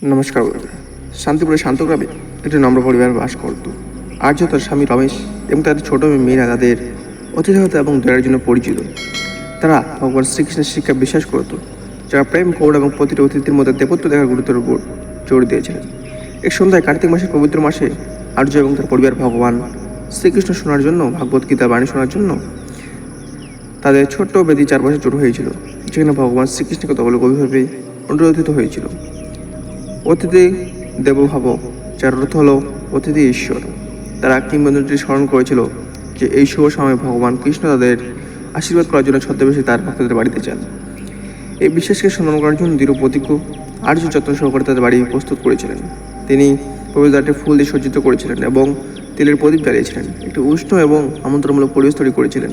নমস্কার বন্ধুরা। শান্তিপুরের শান্ত গ্রামে একটি নম্র পরিবার বাস করত। আর্য, তার স্বামী রমেশ এবং তাদের ছোট মেয়ে মীরা তাদের অতিথিয়তা এবং দয়ার জন্য পরিচিত। তারা ভগবান শ্রীকৃষ্ণের শিক্ষা বিশ্বাস করত, যারা প্রেম, করুণা এবং প্রতিটি অতিথির মধ্যে দেবত্ব দেখার গুরুত্বের উপর জোর দিয়েছিলেন। এক সন্ধ্যায় কার্তিক মাসের পবিত্র মাসে আর্য এবং তার পরিবার ভগবান শ্রীকৃষ্ণ শোনার জন্য, ভাগবত গীতা বাণী শোনার জন্য তাদের ছোট্ট বেদি চারপাশে জড়ো হয়েছিল, যেখানে ভগবান শ্রীকৃষ্ণ কতগুলো গভীরভাবে অনুরোধিত হয়েছিল। অতিথি দেবভাব, যার অর্থ হল অতিথি ঈশ্বর। তারা কিংবদন্তি স্মরণ করেছিল যে এই শুভ সময়ে ভগবান কৃষ্ণ তাদের আশীর্বাদ করার জন্য ছদ্মবেশে তার ভক্তদের বাড়িতে যান। এই বিশ্বাসকে সম্মান করার জন্য দৃঢ় প্রতিজ্ঞ আর্য যত্ন সহকারে তাদের বাড়ি প্রস্তুত করেছিলেন। তিনি প্রবেশদ্বারটি ফুল দিয়ে সজ্জিত করেছিলেন এবং তেলের প্রদীপ জ্বালিয়েছিলেন। একটি উষ্ণ এবং আমন্ত্রণমূলক পরিবেশ তৈরি করেছিলেন।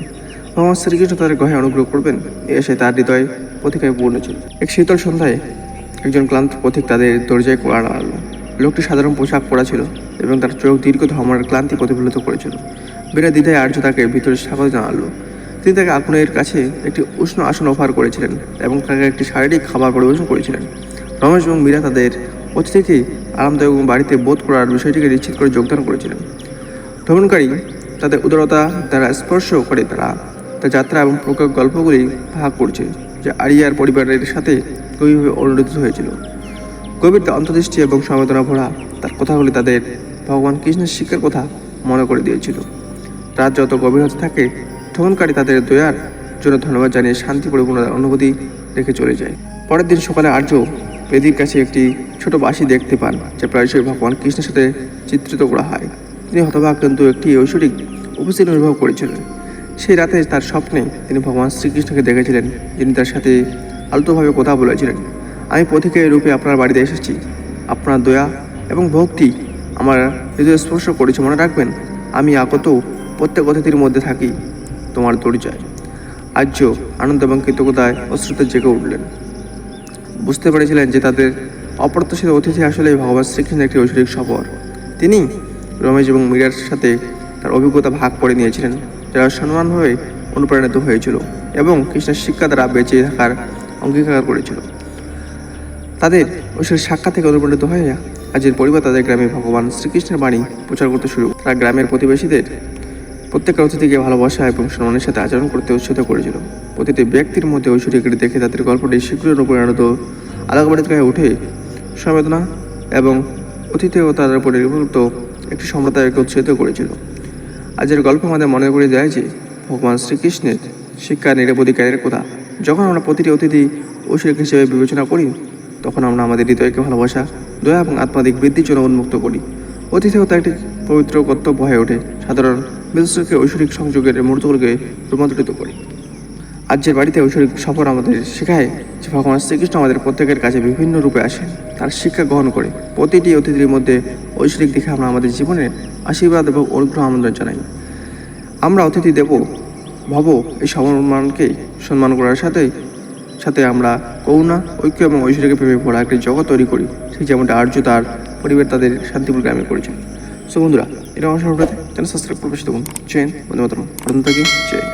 ভগবান শ্রীকৃষ্ণ তাদের গ্রহে অনুগ্রহ করবেন, এই আশায় তার হৃদয়ে প্রতীক্ষায় পূর্ণ ছিল। এক শীতল সন্ধ্যায় একজন ক্লান্ত পথিক তাদের দরজায় কড়া নাড়ল। লোকটি সাধারণ পোশাক পরা ছিল এবং তার চোখ দীর্ঘ ধর্মের ক্লান্তি প্রতিফলিত করেছিল। বিনা দ্বিধায় আর্য তাকে ভিতরে স্বাগত জানালো। তিনি তাকে আগুনের কাছে একটি উষ্ণ আসন অফার করেছিলেন এবং তাকে একটি শারীরিক খাবার পরিবেশন করেছিলেন। রমেশ এবং মীরা তাদের অতিথিকে আরামদায়ক এবং বাড়িতে বোধ করার বিষয়টিকে নিশ্চিত করে যোগদান করেছিলেন। ভ্রমণকারী তাদের উদারতা দ্বারা স্পর্শ করে তার যাত্রা এবং প্রজ্ঞার গল্পগুলি ভাগ করছে, যা আরিয়ার পরিবারের সাথে গভীরভাবে অনুরোধিত হয়েছিল। গভীর অন্তর্দৃষ্টি এবং সমবেদনা ভরা তার কথাগুলি তাদের ভগবান কৃষ্ণের শিক্ষার কথা মনে করে দিয়েছিল। রাত যত গভীর হতে থাকে, ভ্রমণকারী তাদের দয়ার জন্য ধন্যবাদ জানিয়ে শান্তি পরিপূর্ণ অনুভূতি রেখে চলে যায়। পরের দিন সকালে আর্য বেদির কাছে একটি ছোট বাঁশি দেখতে পান, যা প্রায়শই ভগবান কৃষ্ণের সাথে চিত্রিত করা হয়। তিনি হতবাক কিন্তু একটি ঐশ্বরিক উপস্থিতি অনুভব করেছিলেন। সেই রাতে তার স্বপ্নে তিনি ভগবান শ্রীকৃষ্ণকে দেখেছিলেন, যিনি তার সাথে আলতোভাবে কথা বলেছিলেন, আমি পথিকের রূপে আপনার বাড়িতে এসেছি। আপনার দয়া এবং ভক্তি আমার হৃদয় স্পর্শ করেছে। মনে রাখবেন, আমি আগত প্রত্যেক অতিথির মধ্যে থাকি তোমার দরজায়। আর্য আনন্দ এবং কৃতজ্ঞতায় অশ্রুতে জেগে উঠলেন। বুঝতে পেরেছিলেন যে তাদের অপ্রত্যাশিত অতিথি আসলে ভগবান শ্রীকৃষ্ণের একটি ঐশ্বরিক সফর। তিনি রমেশ এবং মীরার সাথে তার অভিজ্ঞতা ভাগ করে নিয়েছিলেন, যারা সম্মানভাবে অনুপ্রাণিত হয়েছিল এবং কৃষ্ণের শিক্ষা দ্বারা বেঁচে থাকার অঙ্গীকার করেছিল। তাদের ঐশ্বরিক সাক্ষাৎ থেকে অনুপ্রাণিত হয়ে আজের পরিবার তাদের গ্রামে ভগবান শ্রীকৃষ্ণের বাণী প্রচার করতে শুরু। তারা গ্রামের প্রতিবেশীদের প্রত্যেকের অতিথিকে ভালোবাসা এবং সম্মানের সাথে আচরণ করতে উৎসাহিত করেছিল। প্রতিটি ব্যক্তির মধ্যে ঐশ্বরিকটি দেখে তাদের গল্পটি শীঘ্রই অনুপ্রাণিত আলোকবাড়িত হয়ে উঠে সমবেদনা এবং অতিথিয়তার উপর নির্ভরত একটি সম্প্রদায়কে উৎসাহিত করেছিল। আজের গল্প আমাদের মনে করে দেয় যে ভগবান শ্রীকৃষ্ণের শিক্ষা নিরাপত্তিকারের কথা। যখন আমরা প্রতিটি অতিথি ঐশ্বরিক হিসেবে বিবেচনা করি, তখন আমরা আমাদের হৃদয়কে ভালোবাসা, দয়া এবং আত্মাধিক বৃদ্ধির জন্য উন্মুক্ত করি। অতিথিয়তা একটি পবিত্র কর্তব্য হয়ে ওঠে, সাধারণ বিশ্বকে ঐশ্বরিক সংযোগের মুহূর্তগুলোকে রূপান্তরিত করি। আজকের বাড়িতে ঐশ্বরিক সফর আমাদের শেখায় যে ভগবান শ্রীকৃষ্ণ আমাদের প্রত্যেকের কাছে বিভিন্ন রূপে আসেন, তার শিক্ষা গ্রহণ করে। প্রতিটি অতিথির মধ্যে ঐশ্বরিক দিকে আমরা আমাদের জীবনের আশীর্বাদ এবং অনুগ্রহ আমন্ত্রণ জানাই। আমরা অতিথি দেব ভব এই সম্মানকে সম্মান করার সাথে সাথে আমরা করুণা, ঐক্য এবং ঐশ্বরিকের প্রেমে ভরা একটি জগৎ তৈরি করি, ঠিক যেমনটা আর্য তার পরিবার তাদের শান্তিপুর গ্রামে করেছিল। সো বন্ধুরা, এটা আমার সর্বপ্রথম চ্যানেল সাবস্ক্রাইব করে পাশে থাকুন। জয় হিন্দ, বন্দে মাতরম, জয়।